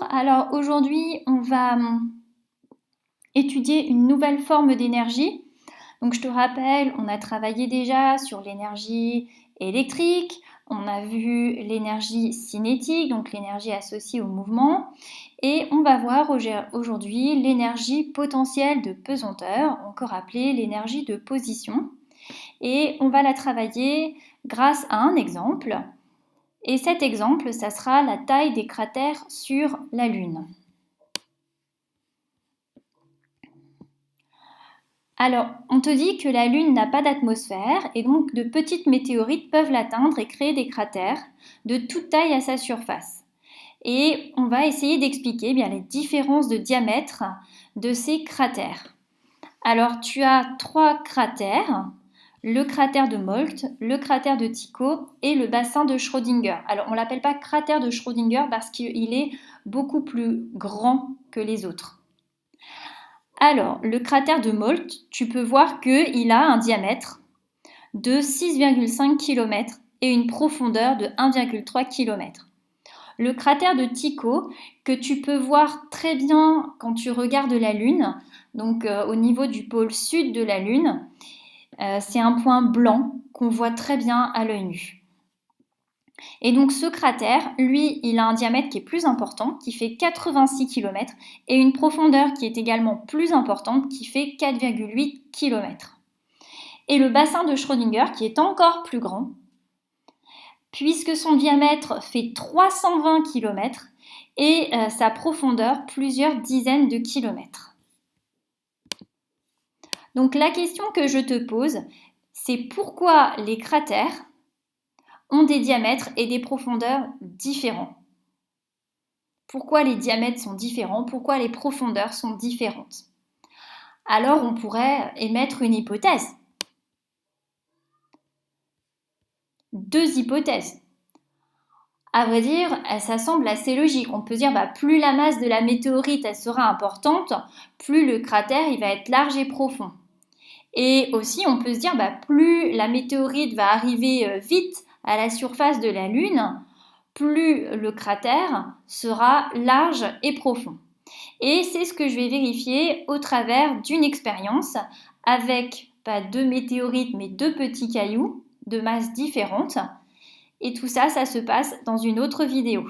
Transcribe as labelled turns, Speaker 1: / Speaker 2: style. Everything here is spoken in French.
Speaker 1: Bonjour, alors aujourd'hui on va étudier une nouvelle forme d'énergie. Donc je te rappelle, on a travaillé déjà sur l'énergie électrique, on a vu l'énergie cinétique, donc l'énergie associée au mouvement, et on va voir aujourd'hui l'énergie potentielle de pesanteur, encore appelée l'énergie de position. Et on va la travailler grâce à un exemple. Et cet exemple, ça sera la taille des cratères sur la Lune. Alors, on te dit que la Lune n'a pas d'atmosphère et donc de petites météorites peuvent l'atteindre et créer des cratères de toute taille à sa surface. Et on va essayer d'expliquer bien les différences de diamètre de ces cratères. Alors, tu as 3 cratères, le cratère de Molt, le cratère de Tycho et le bassin de Schrödinger. Alors, on ne l'appelle pas cratère de Schrödinger parce qu'il est beaucoup plus grand que les autres. Alors, le cratère de Molt, tu peux voir qu'il a un diamètre de 6,5 km et une profondeur de 1,3 km. Le cratère de Tycho, que tu peux voir très bien quand tu regardes la Lune, donc au niveau du pôle sud de la Lune, c'est un point blanc qu'on voit très bien à l'œil nu. Et donc ce cratère, lui, il a un diamètre qui est plus important, qui fait 86 km, et une profondeur qui est également plus importante, qui fait 4,8 km. Et le bassin de Schrödinger, qui est encore plus grand, puisque son diamètre fait 320 km et sa profondeur plusieurs dizaines de kilomètres. Donc la question que je te pose, c'est pourquoi les cratères ont des diamètres et des profondeurs différents. Pourquoi les diamètres sont différents? Pourquoi les profondeurs sont différentes? Alors on pourrait émettre une hypothèse. 2 hypothèses. À vrai dire, ça semble assez logique. On peut dire plus la masse de la météorite elle sera importante, plus le cratère il va être large et profond. Et aussi, on peut se dire plus la météorite va arriver vite à la surface de la Lune, plus le cratère sera large et profond. Et c'est ce que je vais vérifier au travers d'une expérience avec pas 2 météorites mais 2 petits cailloux de masses différentes. Et tout ça, ça se passe dans une autre vidéo.